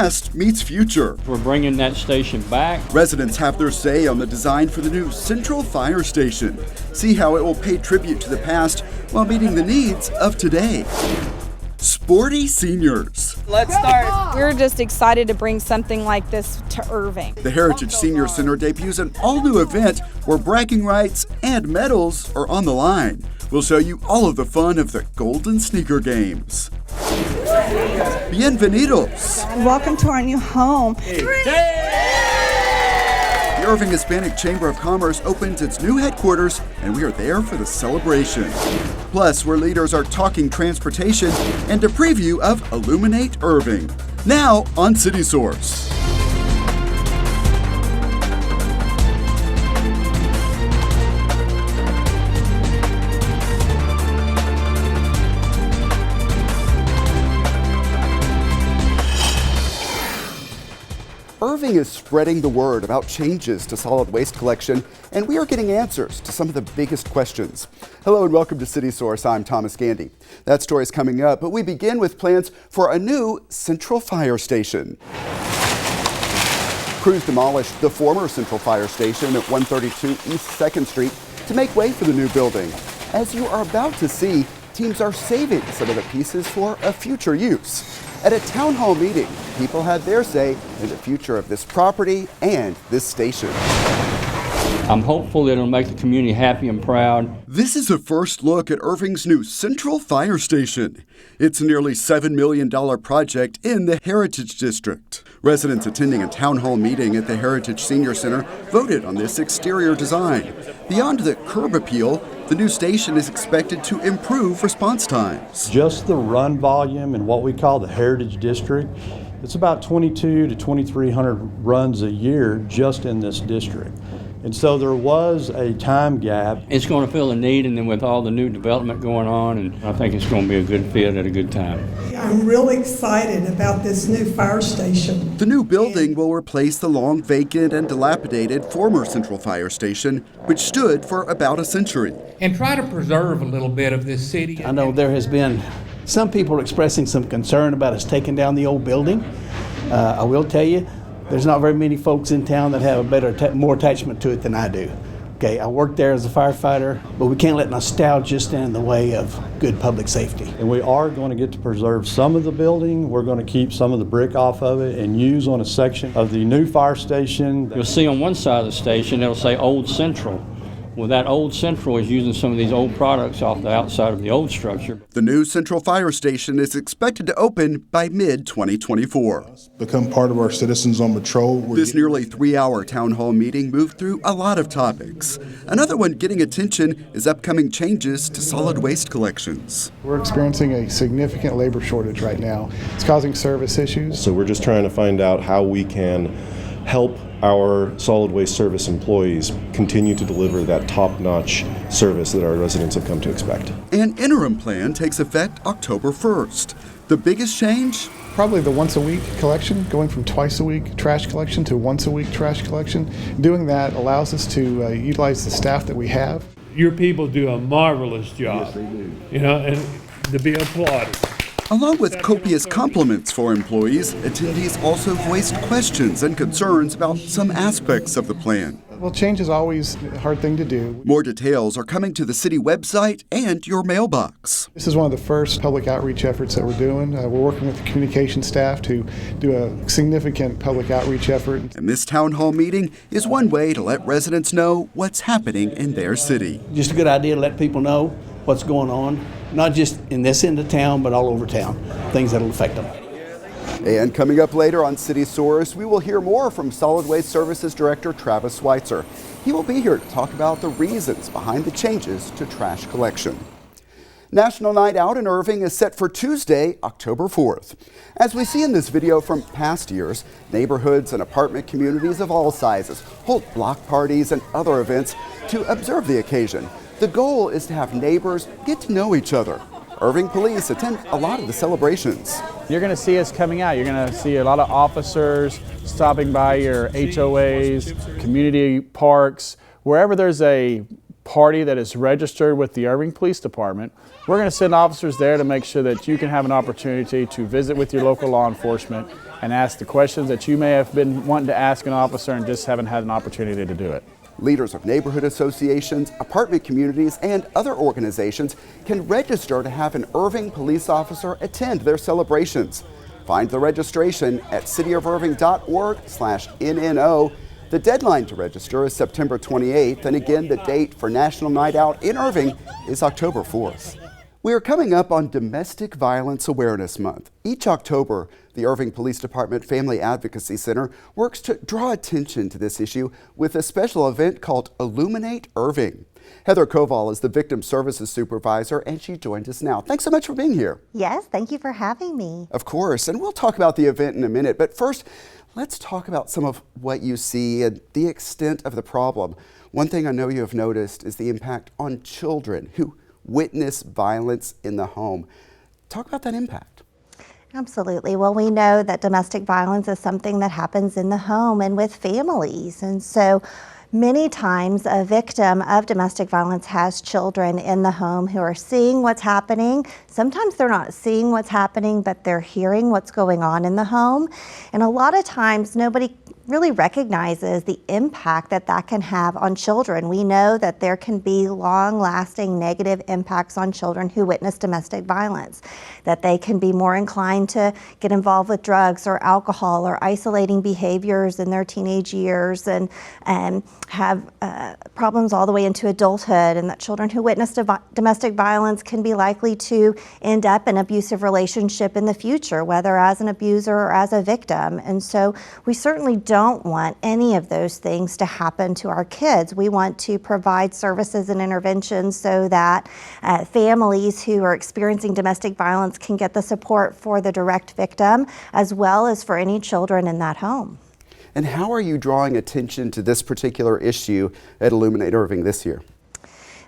Past meets future. We're bringing that station back. Residents have their say on the design for the new Central Fire Station. See how it will pay tribute to the past while meeting the needs of today. Sporty seniors. Let's start. We're just excited to bring something like this to Irving. The Heritage Senior Center debuts an all-new event where bragging rights and medals are on the line. We'll show you all of the fun of the Golden Sneaker Games. Bienvenidos. Welcome to our new home. The Irving Hispanic Chamber of Commerce opens its new headquarters, and we are there for the celebration. Plus, where leaders are talking transportation and a preview of Illuminate Irving. Now on City Source. Irving is spreading the word about changes to solid waste collection, and we are getting answers to some of the biggest questions. Hello and welcome to City Source. I'm Thomas Gandy. That story is coming up, but we begin with plans for a new Central Fire Station. Crews demolished the former Central Fire Station at 132 East 2nd Street to make way for the new building. As you are about to see, teams are saving some of the pieces for a future use. At a town hall meeting, people had their say in the future of this property and this station. I'm hopeful that it'll make the community happy and proud. This is a first look at Irving's new Central Fire Station. It's a nearly $7 million project in the Heritage District. Residents attending a town hall meeting at the Heritage Senior Center voted on this exterior design. Beyond the curb appeal, the new station is expected to improve response times. Just the run volume in what we call the Heritage District, it's about 2,200 to 2,300 runs a year just in this district. And so there was a time gap. It's going to fill a need, and then with all the new development going on, and I think it's going to be a good fit at a good time. I'm really excited about this new fire station. The new building will replace the long vacant and dilapidated former Central Fire Station, which stood for about a century. And try to preserve a little bit of this city. I know there has been some people expressing some concern about us taking down the old building. I will tell you, there's not very many folks in town that have a more attachment to it than I do. Okay, I worked there as a firefighter, but we can't let nostalgia stand in the way of good public safety. And we are going to get to preserve some of the building. We're going to keep some of the brick off of it and use on a section of the new fire station. You'll see on one side of the station, it'll say Old Central. Well, that Old Central is using some of these old products off the outside of the old structure. The new Central Fire Station is expected to open by mid-2024. Become part of our Citizens on Patrol. This nearly 3-hour town hall meeting moved through a lot of topics. Another one getting attention is upcoming changes to solid waste collections. We're experiencing a significant labor shortage right now. It's causing service issues. So we're just trying to find out how we can help our solid waste service employees continue to deliver that top-notch service that our residents have come to expect. An interim plan takes effect October 1st. The biggest change? Probably the once-a-week collection, going from twice-a-week trash collection to once-a-week trash collection. Doing that allows us to utilize the staff that we have. Your people do a marvelous job. Yes, they do. You know, and to be applauded. Along with copious compliments for employees, attendees also voiced questions and concerns about some aspects of the plan. Well, change is always a hard thing to do. More details are coming to the city website and your mailbox. This is one of the first public outreach efforts that we're doing. We're working with the communication staff to do a significant public outreach effort. And this town hall meeting is one way to let residents know what's happening in their city. Just a good idea to let people know what's going on, not just in this end of town, but all over town, things that'll affect them. And coming up later on City Source, we will hear more from Solid Waste Services Director Travis Schweitzer. He will be here to talk about the reasons behind the changes to trash collection. National Night Out in Irving is set for Tuesday, October 4th. As we see in this video from past years, neighborhoods and apartment communities of all sizes hold block parties and other events to observe the occasion. The goal is to have neighbors get to know each other. Irving police attend a lot of the celebrations. You're going to see us coming out. You're going to see a lot of officers stopping by your HOAs, community parks, wherever there's a party that is registered with the Irving Police Department. We're going to send officers there to make sure that you can have an opportunity to visit with your local law enforcement and ask the questions that you may have been wanting to ask an officer and just haven't had an opportunity to do it. Leaders of neighborhood associations, apartment communities, and other organizations can register to have an Irving police officer attend their celebrations. Find the registration at cityofirving.org/NNO. The deadline to register is September 28th, and again, the date for National Night Out in Irving is October 4th. We are coming up on Domestic Violence Awareness Month. Each October, the Irving Police Department Family Advocacy Center works to draw attention to this issue with a special event called Illuminate Irving. Heather Koval is the Victim Services Supervisor, and she joins us now. Thanks so much for being here. Yes, thank you for having me. Of course, and we'll talk about the event in a minute, but first, let's talk about some of what you see and the extent of the problem. One thing I know you have noticed is the impact on children who witness violence in the home. Talk about that impact. Absolutely. Well, we know that domestic violence is something that happens in the home and with families. And so many times a victim of domestic violence has children in the home who are seeing what's happening. Sometimes they're not seeing what's happening, but they're hearing what's going on in the home. And a lot of times nobody really recognizes the impact that that can have on children. We know that there can be long-lasting negative impacts on children who witness domestic violence, that they can be more inclined to get involved with drugs or alcohol or isolating behaviors in their teenage years and have problems all the way into adulthood, and that children who witness domestic violence can be likely to end up in an abusive relationship in the future, whether as an abuser or as a victim. And so we certainly don't want any of those things to happen to our kids. We want to provide services and interventions so that families who are experiencing domestic violence can get the support for the direct victim as well as for any children in that home. And how are you drawing attention to this particular issue at Illuminate Irving this year?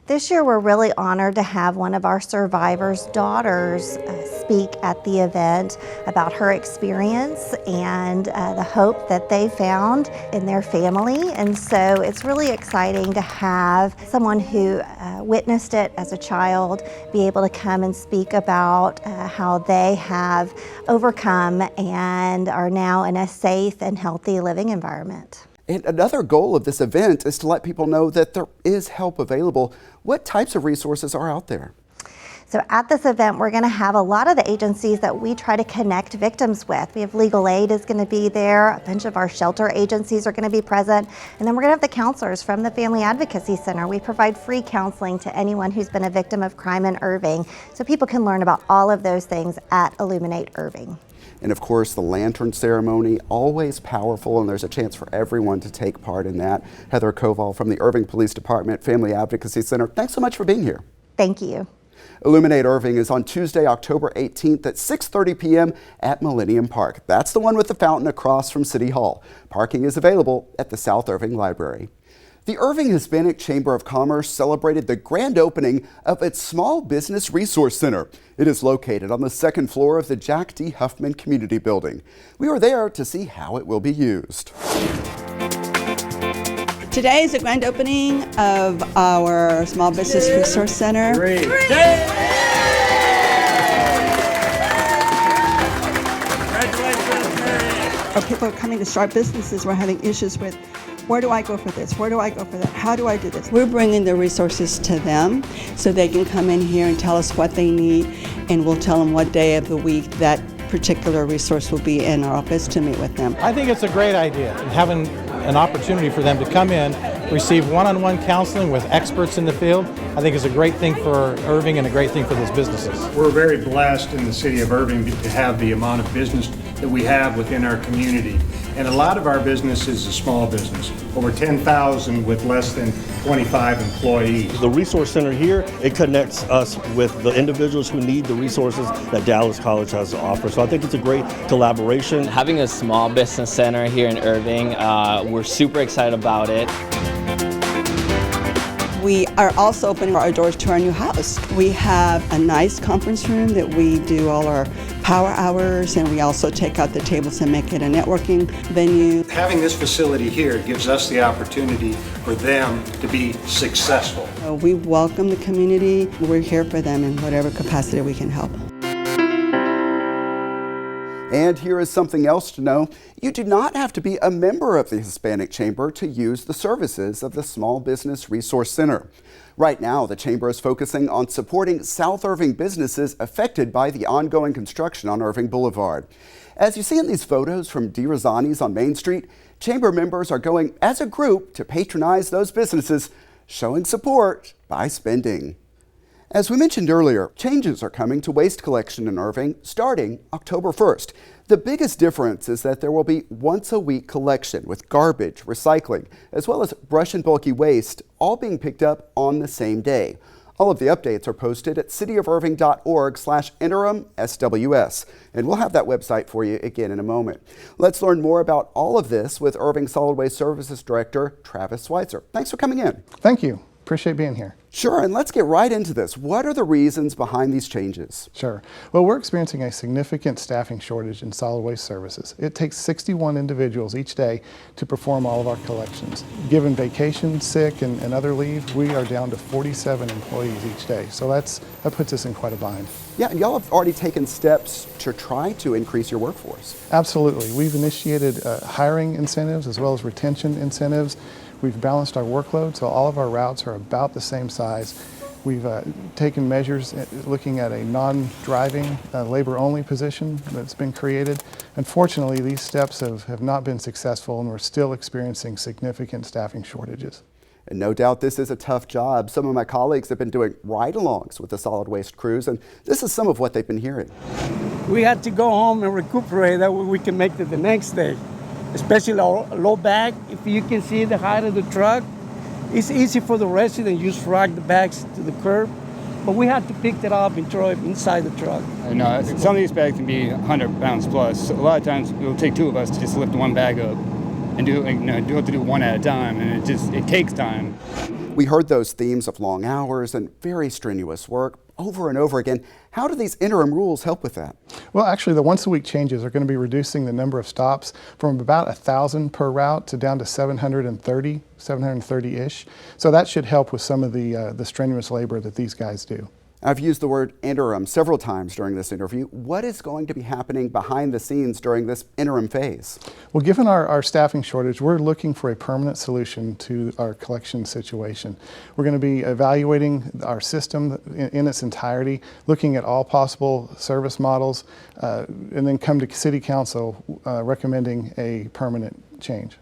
This year we're really honored to have one of our survivors' daughters speak at the event about her experience and the hope that they found in their family. And so it's really exciting to have someone who witnessed it as a child be able to come and speak about how they have overcome and are now in a safe and healthy living environment. And another goal of this event is to let people know that there is help available. What types of resources are out there? So at this event, we're going to have a lot of the agencies that we try to connect victims with. We have legal aid is going to be there. A bunch of our shelter agencies are going to be present. And then we're going to have the counselors from the Family Advocacy Center. We provide free counseling to anyone who's been a victim of crime in Irving. So people can learn about all of those things at Illuminate Irving. And of course, the lantern ceremony, always powerful, and there's a chance for everyone to take part in that. Heather Koval from the Irving Police Department Family Advocacy Center, thanks so much for being here. Thank you. Illuminate Irving is on Tuesday, October 18th at 6:30 p.m. at Millennium Park. That's the one with the fountain across from City Hall. Parking is available at the South Irving Library. The Irving Hispanic Chamber of Commerce celebrated the grand opening of its Small Business Resource Center. It is located on the second floor of the Jack D. Huffman Community Building. We were there to see how it will be used. Today is the grand opening of our Small Business Resource Center. Great. Our people are coming to start businesses. We're having issues with where do I go for this? Where do I go for that? How do I do this? We're bringing the resources to them so they can come in here and tell us what they need, and we'll tell them what day of the week that particular resource will be in our office to meet with them. I think it's a great idea, having an opportunity for them to come in, receive one-on-one counseling with experts in the field. I think is a great thing for Irving and a great thing for those businesses. We're very blessed in the city of Irving to have the amount of business that we have within our community. And a lot of our business is a small business, over 10,000 with less than 25 employees. The Resource Center here, it connects us with the individuals who need the resources that Dallas College has to offer. So I think it's a great collaboration. Having a small business center here in Irving, we're super excited about it. We are also opening our doors to our new house. We have a nice conference room that we do all our power hours, and we also take out the tables and make it a networking venue. Having this facility here gives us the opportunity for them to be successful. We welcome the community. We're here for them in whatever capacity we can help. And here is something else to know. You do not have to be a member of the Hispanic Chamber to use the services of the Small Business Resource Center. Right now, the Chamber is focusing on supporting South Irving businesses affected by the ongoing construction on Irving Boulevard. As you see in these photos from DiRozzani's on Main Street, Chamber members are going as a group to patronize those businesses, showing support by spending. As we mentioned earlier, changes are coming to waste collection in Irving starting October 1st. The biggest difference is that there will be once-a-week collection with garbage, recycling, as well as brush and bulky waste, all being picked up on the same day. All of the updates are posted at cityofirving.org/interim-SWS, and we'll have that website for you again in a moment. Let's learn more about all of this with Irving Solid Waste Services Director Travis Schweitzer. Thanks for coming in. Thank you. Appreciate being here. Sure, and let's get right into this. What are the reasons behind these changes? Sure. Well, we're experiencing a significant staffing shortage in solid waste services. It takes 61 individuals each day to perform all of our collections. Given vacation, sick, and other leave, we are down to 47 employees each day. So that puts us in quite a bind. Yeah, and y'all have already taken steps to try to increase your workforce. Absolutely. We've initiated hiring incentives as well as retention incentives. We've balanced our workload, so all of our routes are about the same size. We've taken measures looking at a non-driving, labor-only position that's been created. Unfortunately, these steps have not been successful, and we're still experiencing significant staffing shortages. And no doubt this is a tough job. Some of my colleagues have been doing ride-alongs with the solid waste crews, and this is some of what they've been hearing. We had to go home and recuperate, that way we can make it the next day. Especially low bag. If you can see the height of the truck, it's easy for the resident to just drag the bags to the curb. But we had to pick that up and throw it inside the truck. No, some of these bags can be 100 pounds plus. So a lot of times it will take two of us to just lift one bag up and do have to do one at a time, and it takes time. We heard those themes of long hours and very strenuous work over and over again. How do these interim rules help with that? Well, actually, the once-a-week changes are going to be reducing the number of stops from about 1,000 per route to down to 730-ish. So that should help with some of the strenuous labor that these guys do. I've used the word interim several times during this interview. What is going to be happening behind the scenes during this interim phase? Well, given our staffing shortage, we're looking for a permanent solution to our collection situation. We're going to be evaluating our system in its entirety, looking at all possible service models, and then come to City Council recommending a permanent change.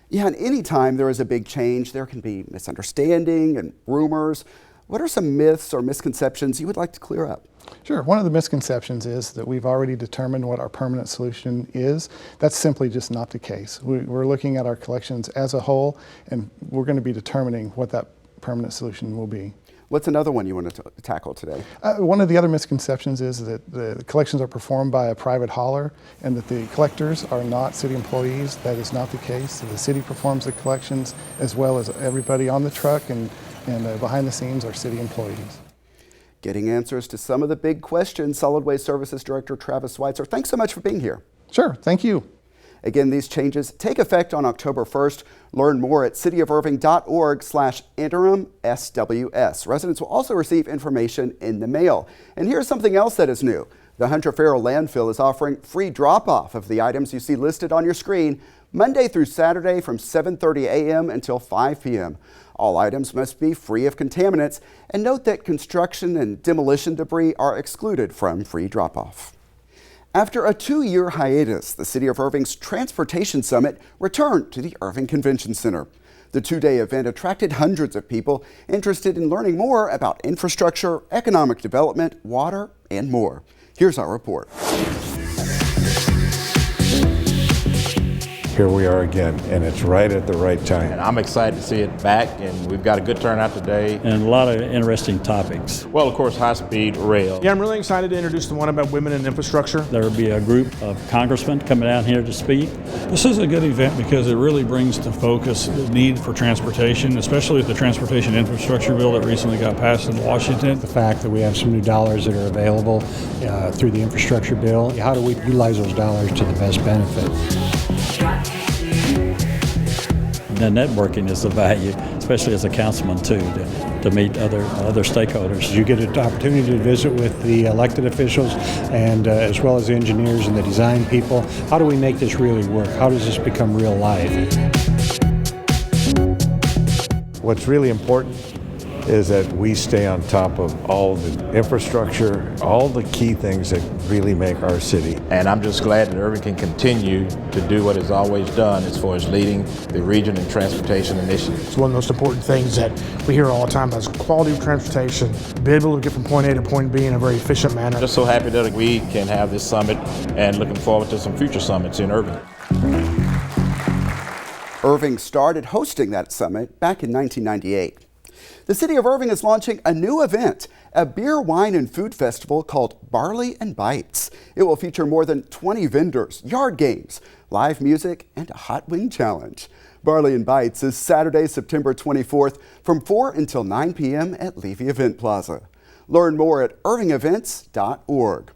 Yeah, and anytime there is a big change, there can be misunderstanding and rumors. What are some myths or misconceptions you would like to clear up? Sure. One of the misconceptions is that we've already determined what our permanent solution is. That's simply just not the case. We're looking at our collections as a whole, and we're going to be determining what that permanent solution will be. What's another one you want to tackle today? One of the other misconceptions is that the collections are performed by a private hauler and that the collectors are not city employees. That is not the case. The city performs the collections as well as everybody on the truck, and behind the scenes are city employees. Getting answers to some of the big questions. Solid Waste Services Director Travis Schweitzer, thanks so much for being here. Sure, thank you. Again, these changes take effect on October 1st. Learn more at cityofirving.org/interim-SWS. Residents will also receive information in the mail. And here's something else that is new. The Hunter Farrell landfill is offering free drop-off of the items you see listed on your screen Monday through Saturday from 7:30 a.m. until 5 p.m. All items must be free of contaminants, and note that construction and demolition debris are excluded from free drop-off. After a 2-year hiatus, the City of Irving's Transportation Summit returned to the Irving Convention Center. The 2-day event attracted hundreds of people interested in learning more about infrastructure, economic development, water, and more. Here's our report. here we are again, and it's right at the right time. And I'm excited to see it back, and we've got a good turnout today. And a lot of interesting topics. Well, of course, high-speed rail. Yeah, I'm really excited to introduce the one about women in infrastructure. There will be a group of congressmen coming down here to speak. This is a good event because it really brings to focus the need for transportation, especially with the transportation infrastructure bill that recently got passed in Washington. The fact that we have some new dollars that are available through the infrastructure bill. How do we utilize those dollars to the best benefit? The networking is the value, especially as a councilman too, to meet other stakeholders. You get an opportunity to visit with the elected officials and as well as the engineers and the design people. How do we make this really work? How does this become real life? What's really important is that we stay on top of all the infrastructure, all the key things that really make our city. And I'm just glad that Irving can continue to do what it's always done as far as leading the region in transportation initiatives. It's one of the most important things that we hear all the time about is quality of transportation, be able to get from point A to point B in a very efficient manner. Just so happy that we can have this summit and looking forward to some future summits in Irving. Irving started hosting that summit back in 1998. The city of Irving is launching a new event, a beer, wine, and food festival called Barley and Bites. It will feature more than 20 vendors, yard games, live music, and a hot wing challenge. Barley and Bites is Saturday, September 24th from 4 until 9 p.m. at Levy Event Plaza. Learn more at irvingevents.org.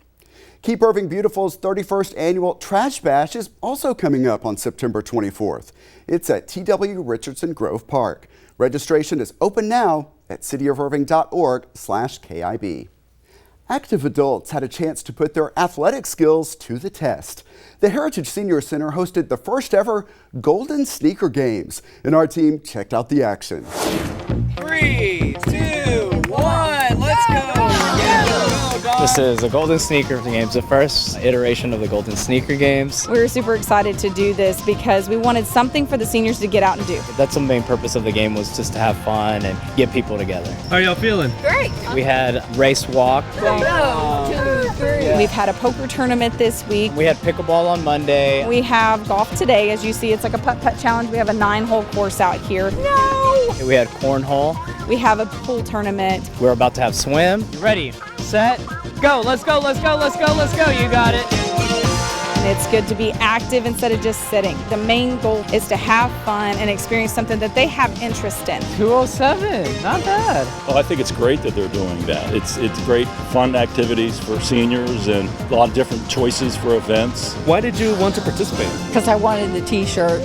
Keep Irving Beautiful's 31st annual Trash Bash is also coming up on September 24th. It's at T.W. Richardson Grove Park. Registration is open now at cityofirving.org/KIB. Active adults had a chance to put their athletic skills to the test. The Heritage Senior Center hosted the first ever Golden Sneaker Games, and our team checked out the action. 3, 2, 1, let's go! This is the Golden Sneaker Games, the first iteration of the Golden Sneaker Games. We were super excited to do this because we wanted something for the seniors to get out and do. That's the main purpose of the game, was just to have fun and get people together. How are y'all feeling? Great! We had race walk. 1, 2, 3. We've had a poker tournament this week. We had pickleball on Monday. We have golf today. As you see, it's like a putt-putt challenge. We have a 9-hole course out here. No! We had cornhole. We have a pool tournament. We're about to have swim. You ready? Set? Go, let's go, let's go, let's go, let's go. You got it. And it's good to be active instead of just sitting. The main goal is to have fun and experience something that they have interest in. 207, not bad. Oh, I think it's great that they're doing that. It's great fun activities for seniors and a lot of different choices for events. Why did you want to participate? Because I wanted the t-shirt.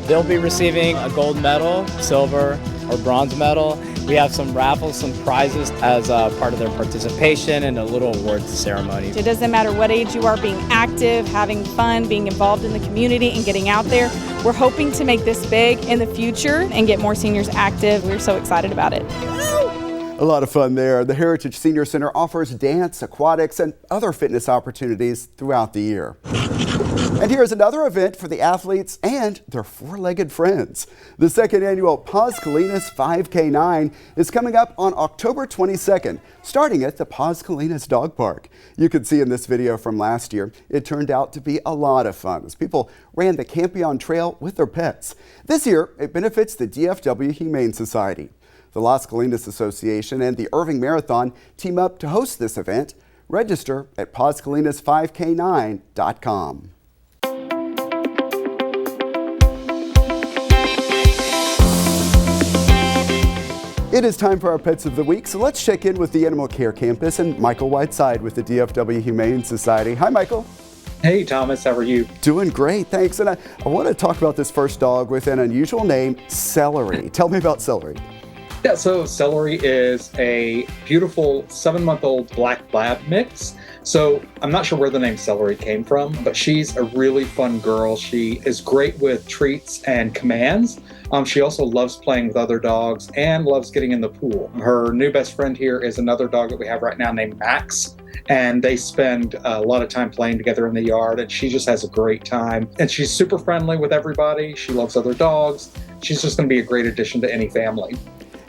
They'll be receiving a gold medal, silver, or bronze medal. We have some raffles, some prizes as part of their participation, and a little awards ceremony. It doesn't matter what age you are, being active, having fun, being involved in the community, and getting out there. We're hoping to make this big in the future and get more seniors active. We're so excited about it. A lot of fun there. The Heritage Senior Center offers dance, aquatics, and other fitness opportunities throughout the year. And here's another event for the athletes and their four-legged friends. The second annual Paz Colinas 5K9 is coming up on October 22nd, starting at the Paz Colinas Dog Park. You can see in this video from last year, it turned out to be a lot of fun as people ran the Campeon Trail with their pets. This year, it benefits the DFW Humane Society. The Las Colinas Association and the Irving Marathon team up to host this event. Register at PazColinas5K9.com. It is time for our Pets of the Week, so let's check in with the Animal Care Campus and Michael Whiteside with the DFW Humane Society. Hi, Michael. Hey, Thomas. How are you? Doing great, thanks. And I want to talk about this first dog with an unusual name, Celery. Tell me about Celery. Yeah, so Celery is a beautiful 7-month-old black lab mix. So I'm not sure where the name Celery came from, but she's a really fun girl. She is great with treats and commands. She also loves playing with other dogs and loves getting in the pool. Her new best friend here is another dog that we have right now named Max. And they spend a lot of time playing together in the yard, and she just has a great time. And she's super friendly with everybody. She loves other dogs. She's just going to be a great addition to any family.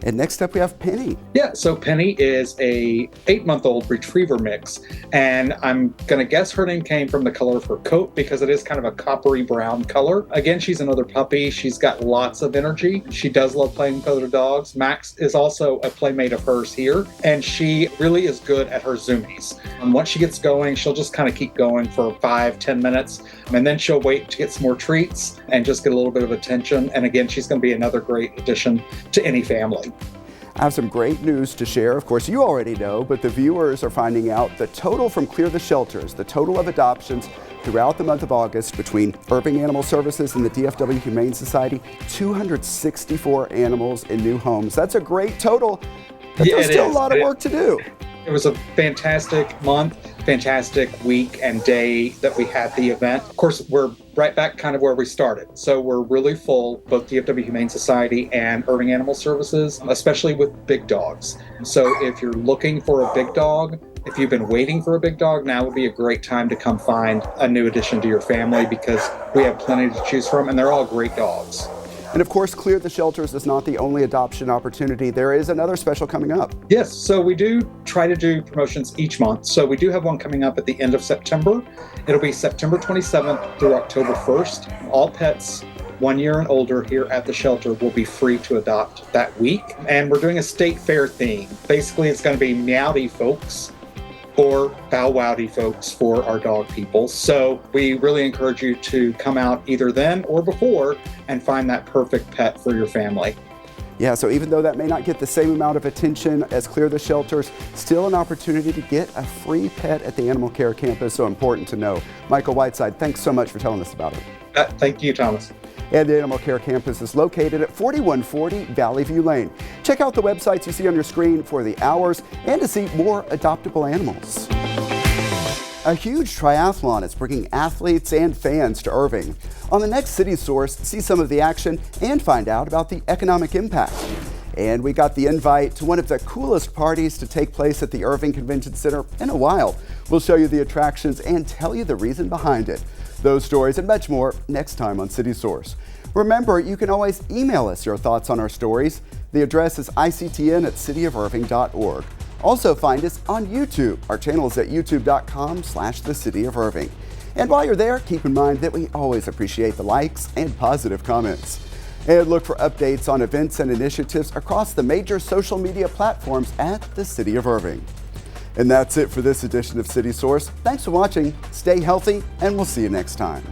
And next up we have Penny. Yeah, so Penny is a 8-month-old retriever mix, and I'm gonna guess her name came from the color of her coat because it is kind of a coppery brown color. Again, she's another puppy. She's got lots of energy. She does love playing with other dogs. Max is also a playmate of hers here, and she really is good at her zoomies. Once she gets going, she'll just kind of keep going for 5-10 minutes, and then she'll wait to get some more treats and just get a little bit of attention. And again, she's gonna be another great addition to any family. I have some great news to share. Of course, you already know, but the viewers are finding out the total from Clear the Shelters, the total of adoptions throughout the month of August between Irving Animal Services and the DFW Humane Society, 264 animals in new homes. That's a great total, but there's still a lot of work to do. It was a fantastic month, fantastic week and day that we had the event. Of course, we're right back kind of where we started. So we're really full, both DFW Humane Society and Irving Animal Services, especially with big dogs. So if you're looking for a big dog, if you've been waiting for a big dog, now would be a great time to come find a new addition to your family because we have plenty to choose from and they're all great dogs. And of course, Clear the Shelters is not the only adoption opportunity. There is another special coming up. Yes, so we do try to do promotions each month. So we do have one coming up at the end of September. It'll be September 27th through October 1st. All pets 1 year and older here at the shelter will be free to adopt that week. And we're doing a state fair theme. Basically, it's going to be meowdy folks or bow wowdy folks for our dog people. So we really encourage you to come out either then or before and find that perfect pet for your family. Yeah, so even though that may not get the same amount of attention as Clear the Shelters, still an opportunity to get a free pet at the Animal Care Campus, so important to know. Michael Whiteside, thanks so much for telling us about it. Thank you, Thomas. And the Animal Care Campus is located at 4140 Valley View Lane. Check out the websites you see on your screen for the hours and to see more adoptable animals. A huge triathlon is bringing athletes and fans to Irving. On the next City Source, see some of the action and find out about the economic impact. And we got the invite to one of the coolest parties to take place at the Irving Convention Center in a while. We'll show you the attractions and tell you the reason behind it. Those stories and much more next time on City Source. Remember, you can always email us your thoughts on our stories. The address is ictn@cityofirving.org. Also find us on YouTube. Our channel is at youtube.com/thecityofirving. And while you're there, keep in mind that we always appreciate the likes and positive comments. And look for updates on events and initiatives across the major social media platforms at the City of Irving. And that's it for this edition of City Source. Thanks for watching, stay healthy, and we'll see you next time.